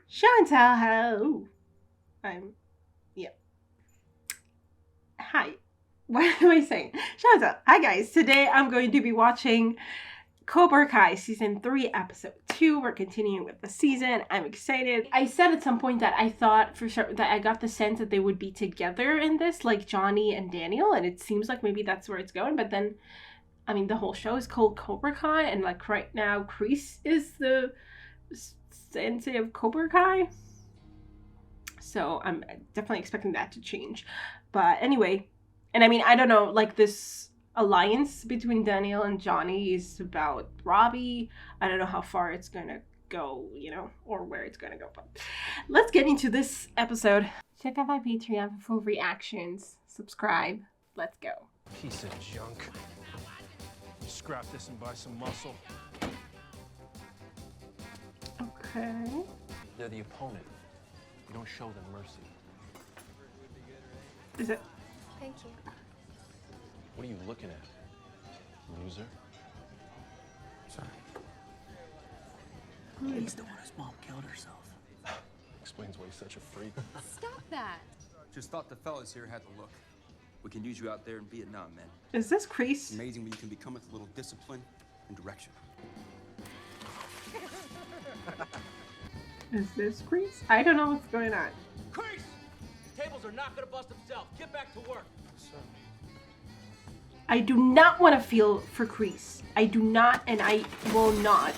Show and tell. Hello. I'm, yeah. Hi. What am I saying? Show and tell. Hi, guys. Today I'm going to be watching Cobra Kai Season 3, Episode 2. We're continuing with the season. I'm excited. I said at some point that I thought for sure that I got the sense that they would be together in this, like Johnny and Daniel, and it seems like maybe that's where it's going, but then, I mean, the whole show is called Cobra Kai, and like right now, Kreese is the sensei of Cobra Kai. So I'm definitely expecting that to change. But anyway, and I mean, I don't know, like this alliance between Daniel and Johnny is about Robby. I don't know how far it's gonna go, you know, or where it's gonna go. But let's get into this episode. Check out my Patreon for full reactions. Subscribe. Let's go. Piece of junk. Scrap this and buy some muscle. Okay. They're the opponent. You don't show them mercy. Is it? Thank you. What are you looking at, loser? Sorry. He's the one whose mom killed herself. Explains why he's such a freak. Stop that. Just thought the fellas here had the look. We can use you out there in Vietnam, man. Is this It's Kreese? amazing what you can become with a little discipline and direction. Is this Kreese? I don't know what's going on. Kreese! Tables are not gonna bust themselves. Get back to work. I do not want to feel for Kreese. I do not, and I will not.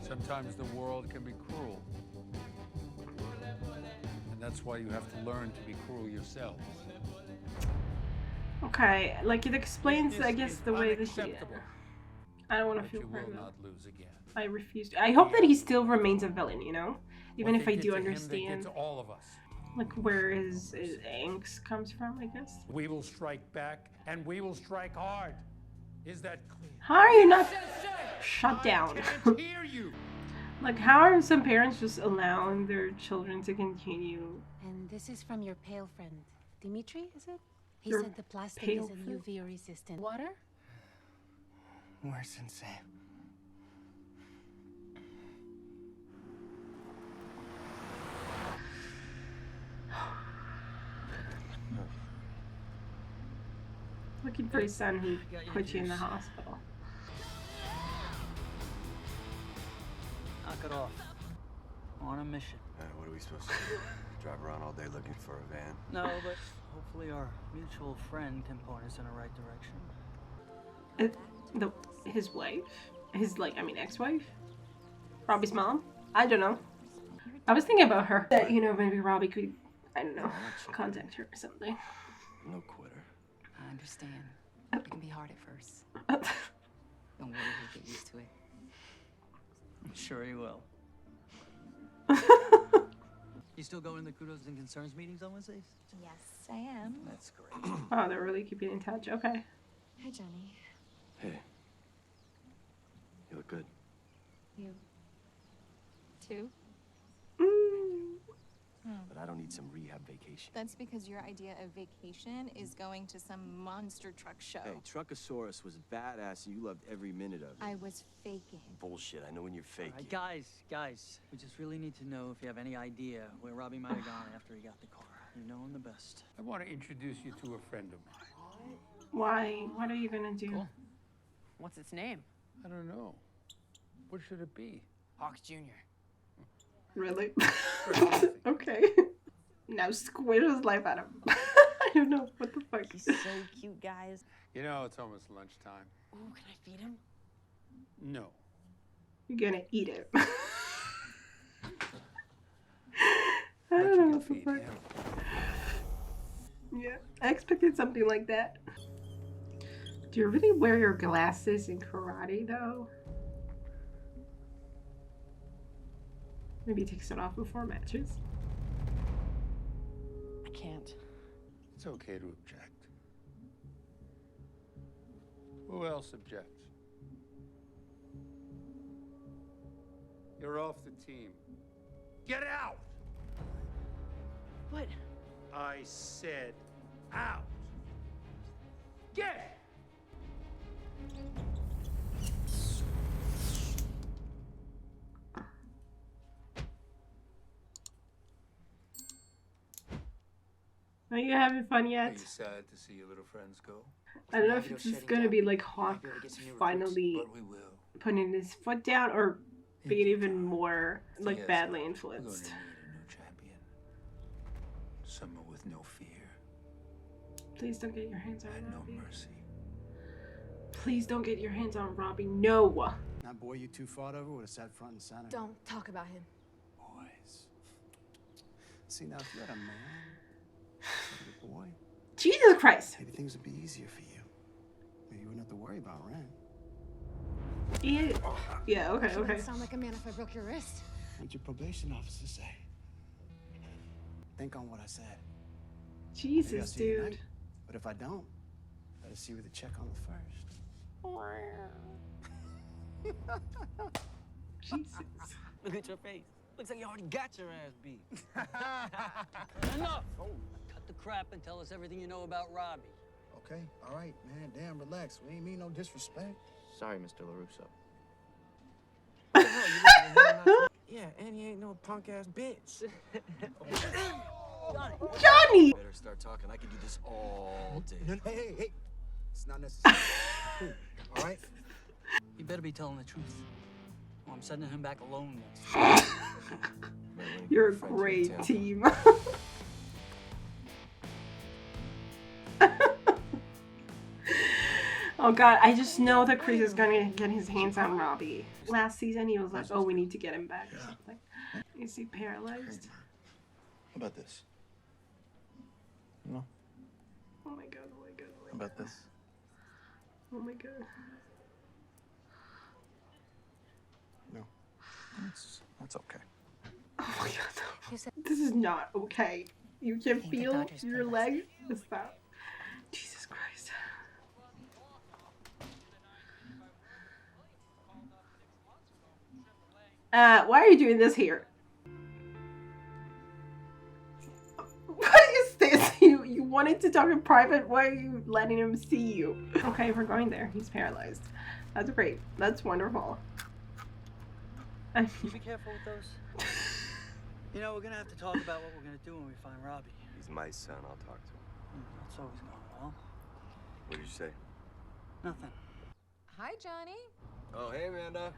Sometimes the world can be cruel. And that's why you have to learn to be cruel yourself. Okay, like it explains, I guess, the way that he... Unacceptable. I don't want to But feel you for will him. not lose again. I refuse to. I hope that he still remains a villain, you know? Even What if they I did do to him, they did understand, to all of us. like, where his angst comes from, I guess. We will strike back, and we will strike hard. Is that clear? How are you not shut down? I can't hear you. Like, how are some parents just allowing their children to continue? And this is from your pale friend, Dimitri, is it? He Your said the plastic pale is a friend? UV resistant. Water? Where's Sensei? Looking for his son who put you in the hospital. Knock it off. On a mission. What are we supposed to do? Drive around all day looking for a van? No, but hopefully our mutual friend can point us in the right direction. His wife? His, like, I mean, ex-wife? Robby's mom? I don't know. I was thinking about her. That, you know, maybe Robby could, I don't know, contact her or something. No quitter. I understand. It can be hard at first. Don't worry, he'll get used to it. I'm sure he will. You still going to the Kudos and Concerns meetings on Wednesdays? Yes, I am. That's great. Oh, they're really keeping in touch. Okay. Hi, Johnny. Hey. You look good. You too? But I don't need some rehab vacation. That's because your idea of vacation is going to some monster truck show. Hey, Truckosaurus was badass and you loved every minute of it. I was faking. Bullshit. I know when you're faking. Guys, we just really need to know if you have any idea where Robby might have gone after he got the car. You know him the best. I want to introduce you to a friend of mine. Why? What are you gonna do? Cool. What's its name? I don't know. What should it be? Hawks Jr. Really? Nothing. Okay. Now squish his life out of him. I don't know. What the fuck? He's so cute, guys. You know, it's almost lunchtime. Ooh, can I feed him? No. You're gonna eat it. I But don't you know can what the feed fuck. him. Yeah, I expected something like that. Do you really wear your glasses in karate, though? Maybe he takes it off before matches. I can't. It's okay to object. Who else objects? You're off the team. Get out! What? I said out. Get! Are you having fun Are yet? you sad to see your little friends go? I don't know if it's just gonna be like Hawk finally But we will. putting his foot down or being even more like Yes, badly we're gonna influenced. need a new champion. Someone with no fear Please don't get your hands on and no Robby. mercy. Please don't get your hands on Robby. No. That boy you two fought over would have sat front and center. Don't talk about him. Boys. See, now if you had a man, a boy, Jesus Christ. maybe things would be easier for you. Maybe you wouldn't have to worry about rent. Yeah, okay, You okay. wouldn't sound like a man if I broke your wrist. What'd your probation officer say? Think on what I said. Maybe I'll Jesus, see you dude. tonight. But if I don't, better see you with a check on the first. Jesus. Look at your face. Looks like you already got your ass beat. Enough! Oh, cut the crap and tell us everything you know about Robby. Okay, all right, man. Damn, relax. We ain't mean no disrespect. Sorry, Mr. LaRusso. Yeah, and he ain't no punk ass bitch. Johnny! Better start talking. I could do this all day. Hey. It's not necessary. All right? You better be telling the truth. Or I'm sending him back alone next time. You're a great team. Oh god, I just know that Kreese is gonna get his hands on Robby. Last season he was like, oh, we need to get him back or something. Is he paralyzed? How about this? No. Oh my god, oh my god, oh How my god. about this? Oh my god. No. That's okay. Oh my god. This is not okay. You can feel your leg. Stop. Jesus Christ. Why are you doing this here? What is this? You wanted to talk in private? Why are you letting him see you? Okay, we're going there. He's paralyzed. That's great. That's wonderful. You be careful with those. You know, we're gonna have to talk about what we're gonna do when we find Robby. He's my son. I'll talk to him. That's always going well. What did you say? Nothing. Hi, Johnny. Oh, hey, Amanda.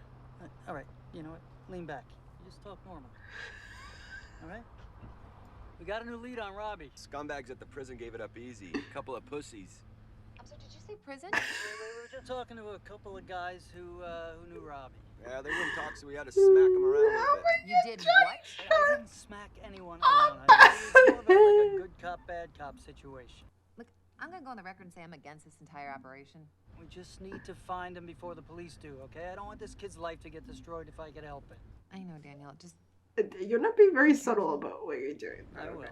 All right, you know what? Lean back. You just talk normal. All right? We got a new lead on Robby. Scumbags at the prison gave it up easy. Couple of pussies. So did you say prison? We were just talking to a couple of guys who knew Robby. Yeah, they wouldn't talk, so we had to smack them around a little bit. You did what? I didn't smack anyone around. It was more about like a good cop, bad cop situation. Look, I'm gonna go on the record and say I'm against this entire operation. We just need to find him before the police do, okay? I don't want this kid's life to get destroyed if I can help it. I know, Danielle. Just You're not being very subtle about what you're doing. I will.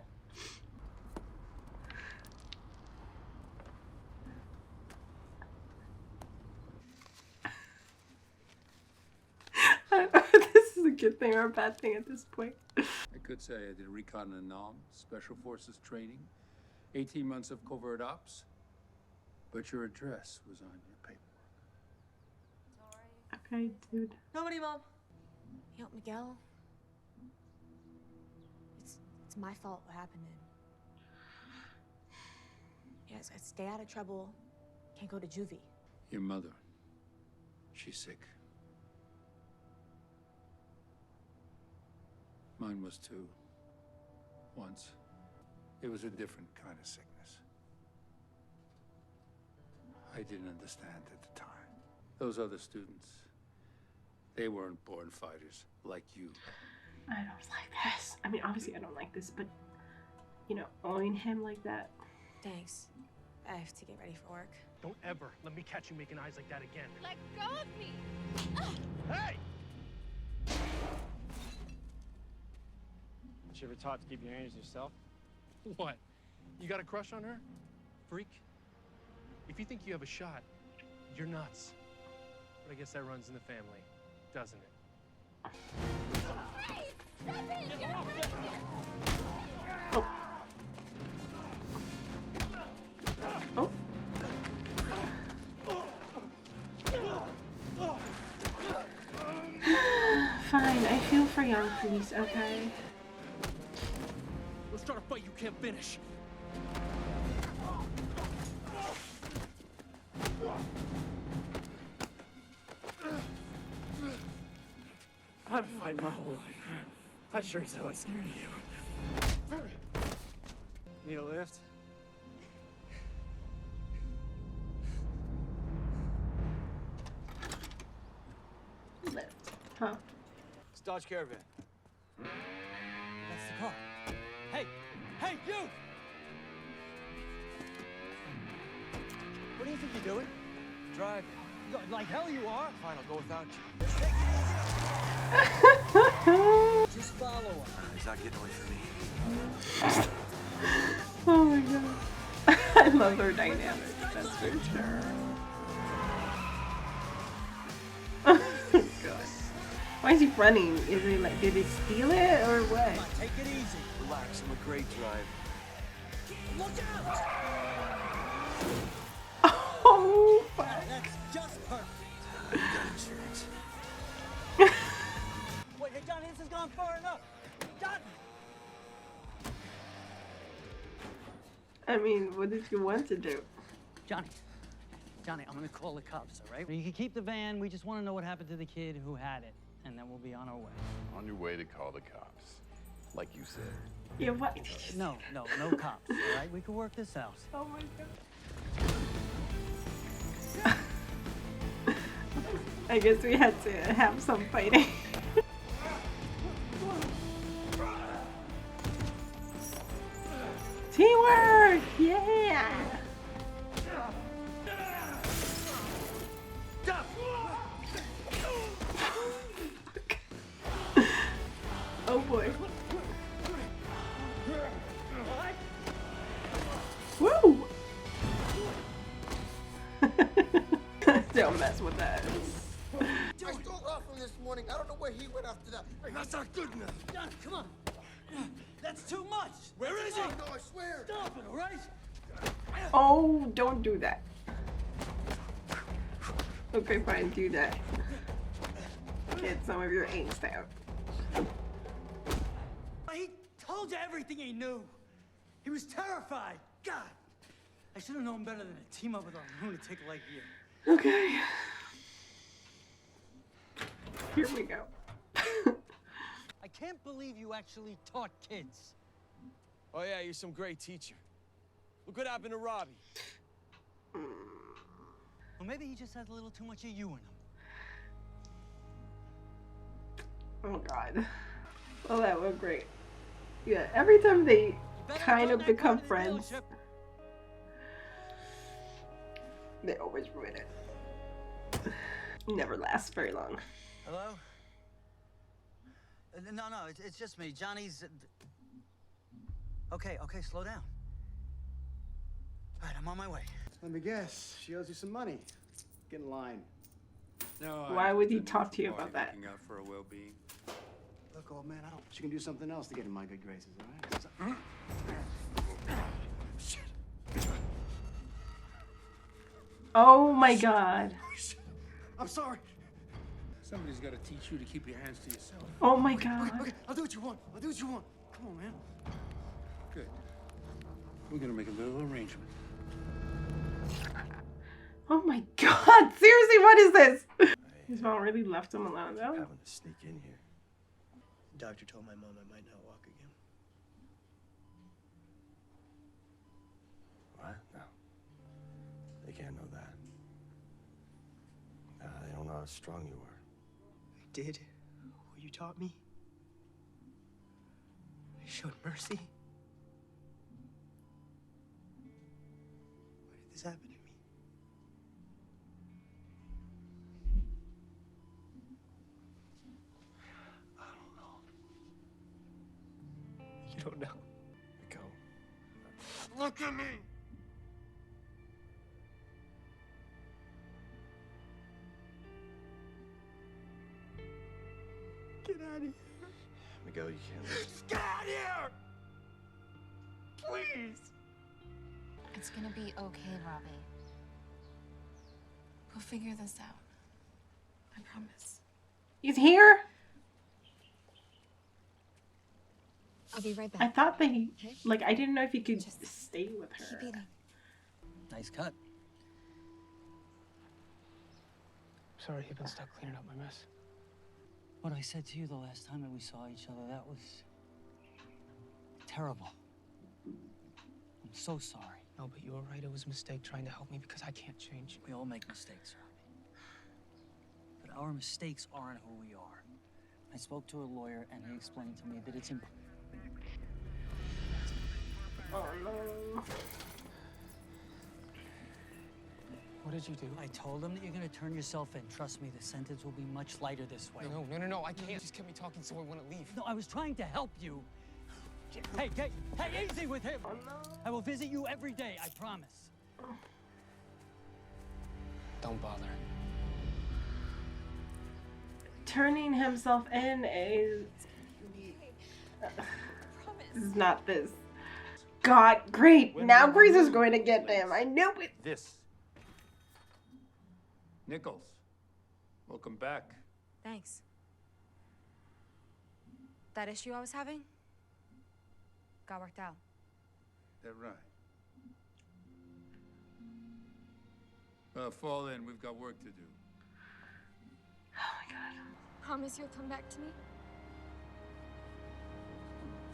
This is a good thing or a bad thing at this point. I could say I did recon and NOM, Special Forces training, 18 months of covert ops, but your address was on your paperwork. Okay, dude. Nobody, Mom. You know, Miguel, it's my fault what happened. Yes, I stay out of trouble. Can't go to juvie. Your mother, she's sick. Mine was too. Once. It was a different kind of sickness. I didn't understand at the time. Those other students, they weren't born fighters like you. I don't like this. I mean, obviously I don't like this, but, you know, owing him like that. Thanks. I have to get ready for work. Don't ever let me catch you making eyes like that again. let go of me. Hey! You ever taught to keep your hands to yourself? What? You got a crush on her? Freak? If you think you have a shot, you're nuts. But I guess that runs in the family, doesn't it? Oh. Fine, I feel for young Kreese, okay? Let's start a fight you can't finish. I've been fighting my whole life. That sure as hell I scared you. Need a lift? Lift. Huh. It's Dodge Caravan. That's the car. Hey! Hey, you! What do you think you're doing? Drive. Like hell you are. Fine, I'll go without you. Just follow him. He's not getting away from me. Oh my god. I love their dynamic. That's for sure. Oh god. Why is he running? Is he like, did he steal it or what? Take it easy. Relax, I'm a great driver. Look out! Oh, fuck. That's just perfect. You got insurance. Wait, hey, Johnny, this has gone far enough. Johnny! I mean, what did you want to do? Johnny, I'm gonna call the cops, all right? You can keep the van. We just want to know what happened to the kid who had it, and then we'll be on our way. On your way to call the cops, like you said. Yeah, what? No cops, all right? We can work this out. Oh my god. I guess we had to have some fighting. Teamwork! Yeah! Oh boy. Woo! Don't mess with that. I stole off him this morning. I don't know where he went after that. That's not good enough. Johnny, come on. That's too much. Where is he? No, I swear. Stop it, all right? Oh, don't do that. Okay, fine, do that. Get some of your angst out. He told you everything he knew. He was terrified. God, I should have known better than to team up with a lunatic like you. Okay. Here we go. I can't believe you actually taught kids. Oh yeah, you're some great teacher. Look what happened to Robby. Well, maybe he just has a little too much of you in him. Oh god. Well, that was great. Yeah, every time they kind of become friends, they always ruin it. Never lasts very long. Hello? No, it's just me. Johnny's... Okay, slow down. All right, I'm on my way. Let me guess. She owes you some money. Get in line. No, Why would he talk to you about that? Looking out for her well-being. Look, old man, I don't. She can do something else to get in my good graces, all right? Shit. Oh my god. I'm sorry. Somebody's got to teach you to keep your hands to yourself. Oh my god. Okay, I'll do what you want. I'll do what you want. Come on, man. Good. We're gonna make a little arrangement. Oh my god. Seriously, what is this? His mom really left him alone though. Having to sneak in here. The doctor told my mom I might not walk again. What? No. They can't know that. They don't know how strong you are. I did what you taught me. I showed mercy. Why did this happen to me? I don't know. You don't know? Miguel. Look at me! Get out of here. Miguel, you can't leave. Get out of here! Please! It's gonna be okay, Robby. We'll figure this out. I promise. He's here? I'll be right I back. thought that he, like, I didn't know if he could stay with her. Keep eating. Nice cut. Sorry, you've been stuck cleaning up my mess. What I said to you the last time that we saw each other, that was terrible. I'm so sorry. No, but you were right. It was a mistake trying to help me because I can't change. We all make mistakes, Robby. But our mistakes aren't who we are. I spoke to a lawyer and he explained to me that it's important. Oh no. What did you do? I told him that you're gonna turn yourself in. Trust me, the sentence will be much lighter this way. No, I can't. You just kept me talking so I wouldn't leave. No, I was trying to help you. Hey, easy with him. Oh no. I will visit you every day, I promise. Don't bother. Turning himself in is not this. God, great. Now Kreese is going to get him. I knew it. This. Nichols, welcome back. Thanks. That issue I was having got worked out. That right? Fall in. We've got work to do. Oh my God. Promise you'll come back to me?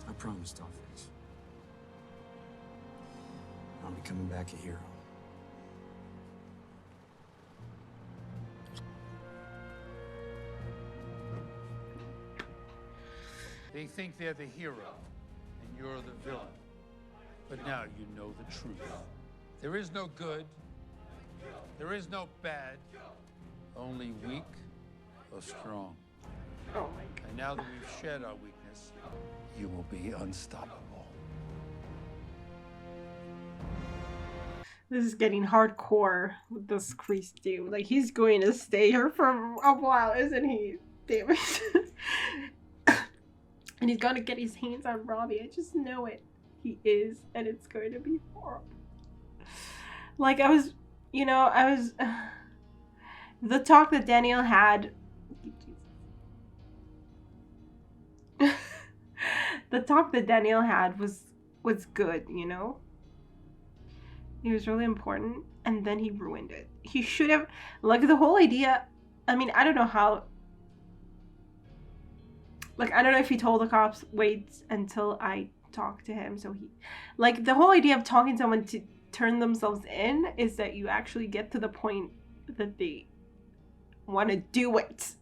I promise, Dollface. I'll be coming back a hero. They think they're the hero, and you're the villain. But now you know the truth. There is no good. There is no bad. Only weak or strong. Oh my God. And now that we've shed our weakness, you will be unstoppable. This is getting hardcore with this Kreese dude. Like, he's going to stay here for a while, isn't he? Damn it. And he's gonna get his hands on Robby. I just know it. He is, and it's going to be horrible. Like, the talk that Daniel had. The talk that Daniel had was good, you know? It was really important, and then he ruined it. He should have, like, the whole idea, I mean, I don't know how, like, I don't know if he told the cops, wait until I talk to him, so he, like, the whole idea of talking to someone to turn themselves in is that you actually get to the point that they want to do it.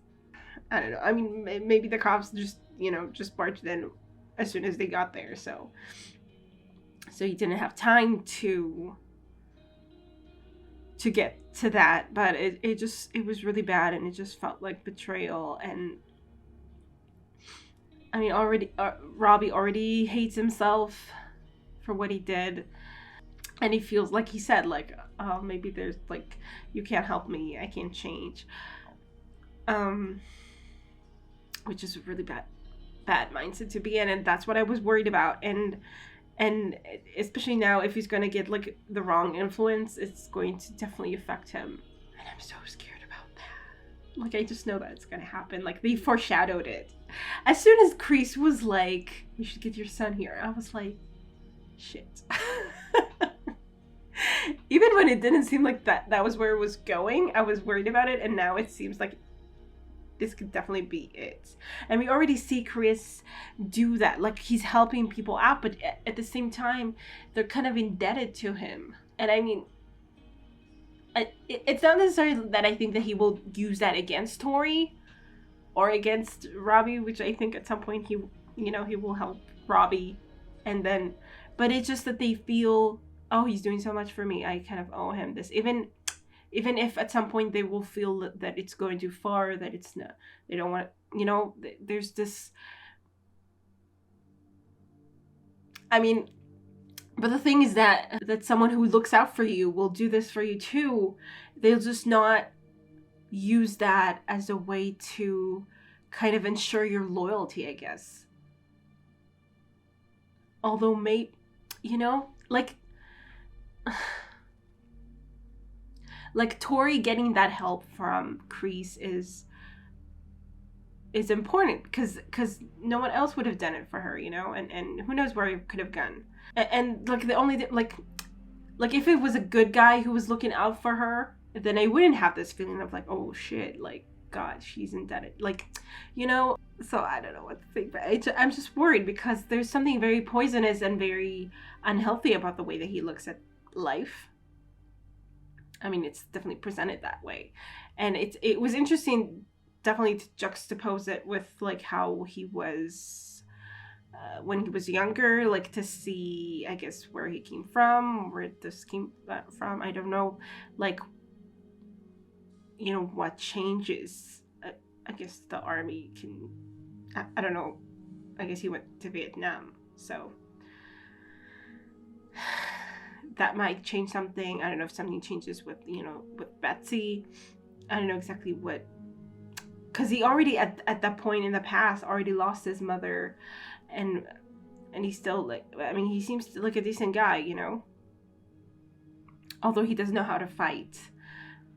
I don't know, I mean, maybe the cops just, you know, just barged in as soon as they got there, so he didn't have time to get to that, but it was really bad, and it just felt like betrayal. And I mean, already Robby already hates himself for what he did, and he feels like, he said, like, oh, maybe there's, like, you can't help me, I can't change, which is a really bad mindset to be in, and that's what I was worried about. And especially now, if he's going to get, like, the wrong influence, it's going to definitely affect him. And I'm so scared about that. Like, I just know that it's going to happen. Like, they foreshadowed it. As soon as Kreese was like, we should get your son here, I was like, shit. Even when it didn't seem like that was where it was going, I was worried about it. And now it seems like this could definitely be it. And we already see Kreese do that. Like, he's helping people out, but at the same time, they're kind of indebted to him. And I mean, it's not necessarily that I think that he will use that against Tori or against Robby, which I think at some point he will help Robby. And then, but it's just that they feel, oh, he's doing so much for me, I kind of owe him this. Even if at some point they will feel that it's going too far, that it's not, they don't want, there's this, I mean, but the thing is that someone who looks out for you will do this for you too. They'll just not use that as a way to kind of ensure your loyalty, I guess. Although like Tori getting that help from Kreese is is important because no one else would have done it for her, you know, and who knows where it could have gone. And like the only like if it was a good guy who was looking out for her, then I wouldn't have this feeling of like, oh shit, like God, she's indebted, like, you know. So I don't know what to think, but I'm just worried because there's something very poisonous and very unhealthy about the way that he looks at life. I mean, it's definitely presented that way, and it was interesting, definitely, to juxtapose it with like how he was when he was younger, like to see, I guess, where he came from, where this came from. I don't know, like, you know, what changes. I guess the army can. I don't know. I guess he went to Vietnam, so that might change something. I don't know if something changes with, you know, with Betsy. I don't know exactly what, because he already at that point in the past already lost his mother, and he's still like, I mean, he seems like a decent guy, you know, although he doesn't know how to fight,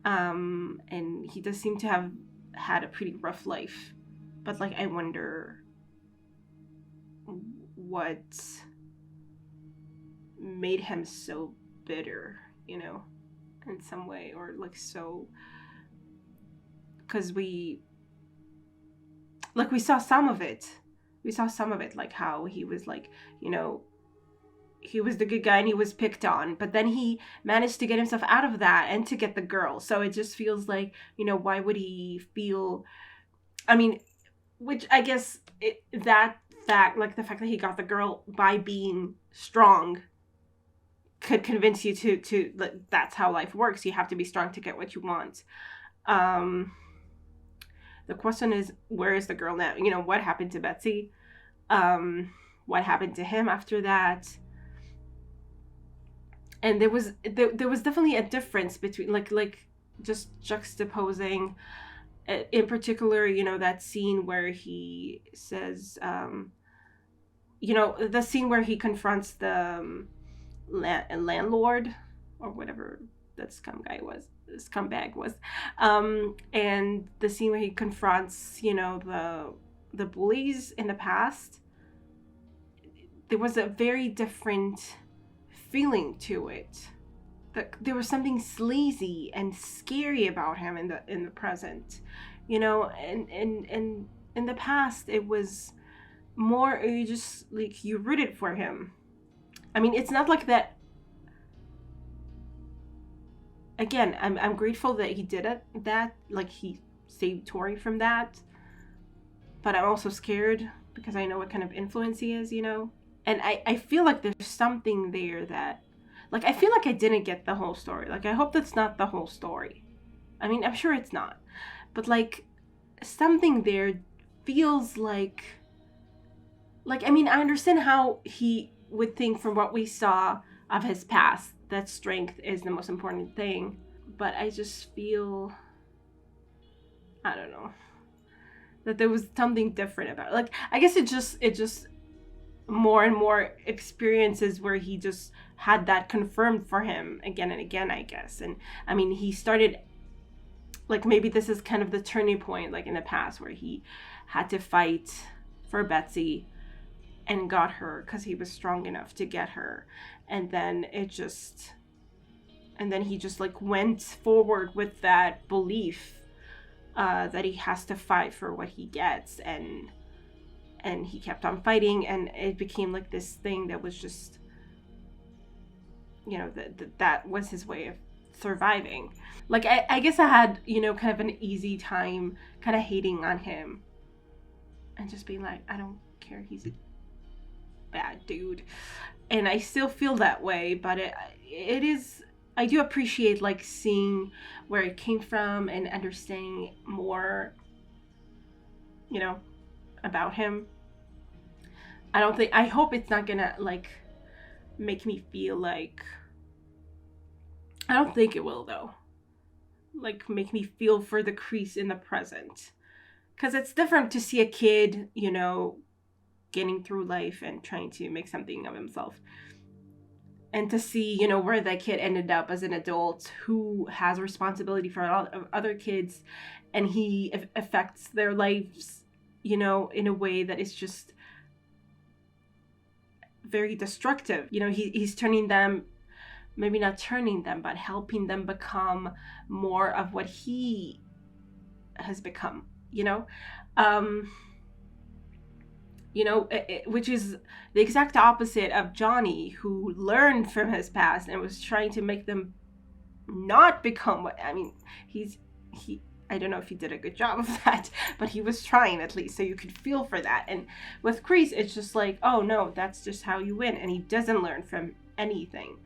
and he does seem to have had a pretty rough life. But like, I wonder what made him so bitter, you know, in some way, or like so, because we saw some of it, like how he was like, you know, he was the good guy and he was picked on, but then he managed to get himself out of that and to get the girl. So it just feels like, you know, why would he feel, I mean, which I guess that fact, like the fact that he got the girl by being strong, could convince you to like, that's how life works. You have to be strong to get what you want. The question is, where is the girl now? You know, what happened to Betsy? What happened to him after that? And there was definitely a difference between like just juxtaposing, in particular, you know, that scene where he says, you know, the scene where he confronts the landlord or whatever that scumbag was, and the scene where he confronts, you know, the bullies in the past. There was a very different feeling to it. There was something sleazy and scary about him in the present, you know, and in the past it was more, you just like, you rooted for him. I mean, it's not like that. Again, I'm grateful that he did it, that like he saved Tori from that, but I'm also scared because I know what kind of influence he is, you know. And I feel like there's something there that, like, I feel like I didn't get the whole story. Like, I hope that's not the whole story. I mean, I'm sure it's not. But, like, something there feels like, I mean, I understand how he would think from what we saw of his past that strength is the most important thing. But I just feel, I don't know, that there was something different about it. Like, I guess it just more and more experiences where he just had that confirmed for him again and again, I guess. And I mean, he started, like, maybe this is kind of the turning point, like in the past, where he had to fight for Betsy and got her because he was strong enough to get her. And then he just like went forward with that belief that he has to fight for what he gets, and he kept on fighting, and it became like this thing that was just, you know, that was his way of surviving. Like, I guess I had, you know, kind of an easy time kind of hating on him and just being like, I don't care, he's a bad dude. And I still feel that way, but it is, I do appreciate like seeing where it came from and understanding more, you know, about him. I hope it's not gonna like make me feel like, I don't think it will though, like make me feel for the Kreese in the present, because it's different to see a kid, you know, getting through life and trying to make something of himself, and to see, you know, where that kid ended up as an adult who has responsibility for all of other kids, and he affects their lives you know, in a way that is just very destructive. You know, he's turning them, maybe not turning them, but helping them become more of what he has become, you know? Which is the exact opposite of Johnny, who learned from his past and was trying to make them not become what, I mean, I don't know if he did a good job of that, but he was trying at least, so you could feel for that. And with Kreese, it's just like, oh no, that's just how you win, and he doesn't learn from anything.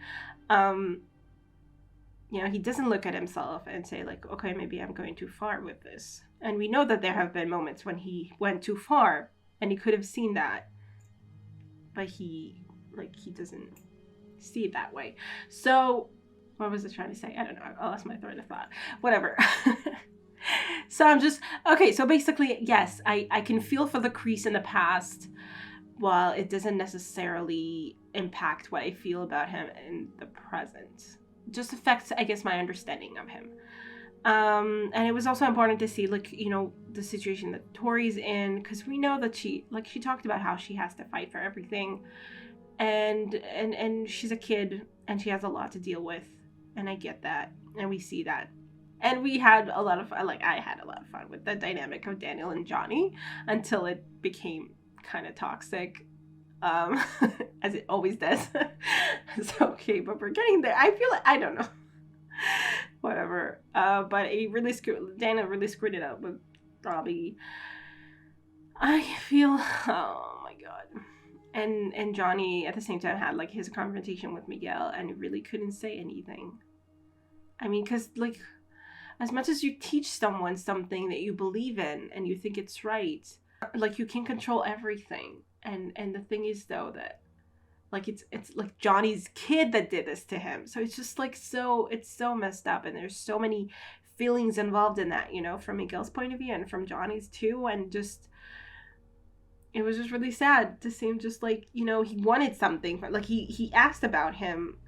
You know, he doesn't look at himself and say like, okay, maybe I'm going too far with this. And we know that there have been moments when he went too far, and he could have seen that, but he doesn't see it that way. So what was I trying to say? I don't know. I lost my thread of thought. Whatever. So I'm just, okay, so basically, yes, I can feel for the Kreese in the past, while it doesn't necessarily impact what I feel about him in the present. It just affects, I guess, my understanding of him. And it was also important to see, like, you know, the situation that Tori's in, because we know that she talked about how she has to fight for everything, and she's a kid and she has a lot to deal with, and I get that, and we see that. And we had a lot of fun, like I had a lot of fun with the dynamic of Daniel and Johnny until it became kind of toxic, as it always does. So, okay, but we're getting there. I feel like, I don't know. Whatever. But Daniel really screwed it up with Robby. I feel, oh my god. And Johnny at the same time had like his confrontation with Miguel, and he really couldn't say anything. I mean, because like, as much as you teach someone something that you believe in and you think it's right, like, you can control everything. And the thing is, though, that like it's like Johnny's kid that did this to him. So it's just like, it's so messed up, and there's so many feelings involved in that, you know, from Miguel's point of view and from Johnny's too. And just, it was just really sad to see him just like, you know, he wanted something, like he asked about him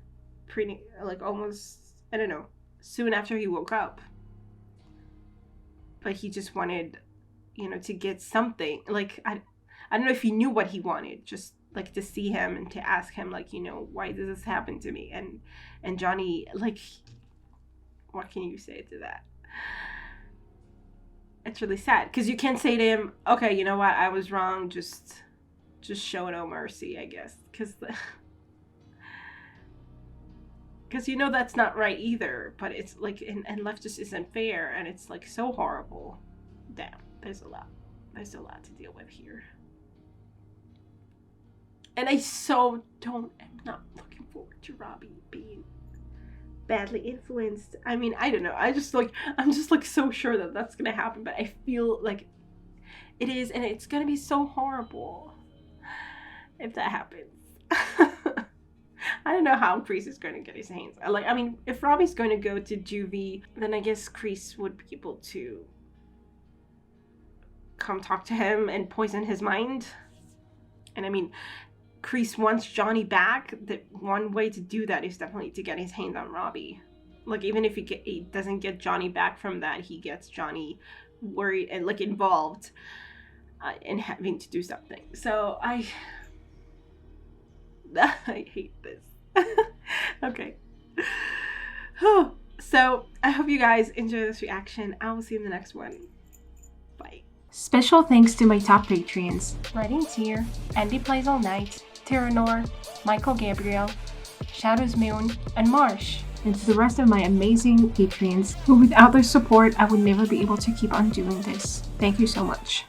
pretty, like, almost, I don't know, soon after he woke up. But he just wanted, you know, to get something. Like, I don't know if he knew what he wanted, just like to see him and to ask him, like, you know, why does this happen to me? And Johnny, like, what can you say to that? It's really sad, because you can't say to him, okay, you know what, I was wrong, just show no mercy, I guess, because you know that's not right either. But it's like, and life just isn't fair, and it's like so horrible. Damn, there's a lot to deal with here. And I'm not looking forward to Robby being badly influenced. I mean, I don't know. I'm just like so sure that that's gonna happen, but I feel like it is, and it's gonna be so horrible if that happens. I don't know how Kreese is going to get his hands. Like, I mean, if Robby's going to go to juvie, then I guess Kreese would be able to come talk to him and poison his mind. And I mean, Kreese wants Johnny back. The one way to do that is definitely to get his hands on Robby. Like, even if he doesn't get Johnny back from that, he gets Johnny worried and like involved in having to do something. So I hate this. Okay. So I hope you guys enjoy this reaction. I will see you in the next one. Bye. Special thanks to my top Patreons: Writing Tear, Andy Plays All Night, Terranor, Michael Gabriel, Shadows Moon, and Marsh. And to the rest of my amazing Patreons, who without their support I would never be able to keep on doing this. Thank you so much.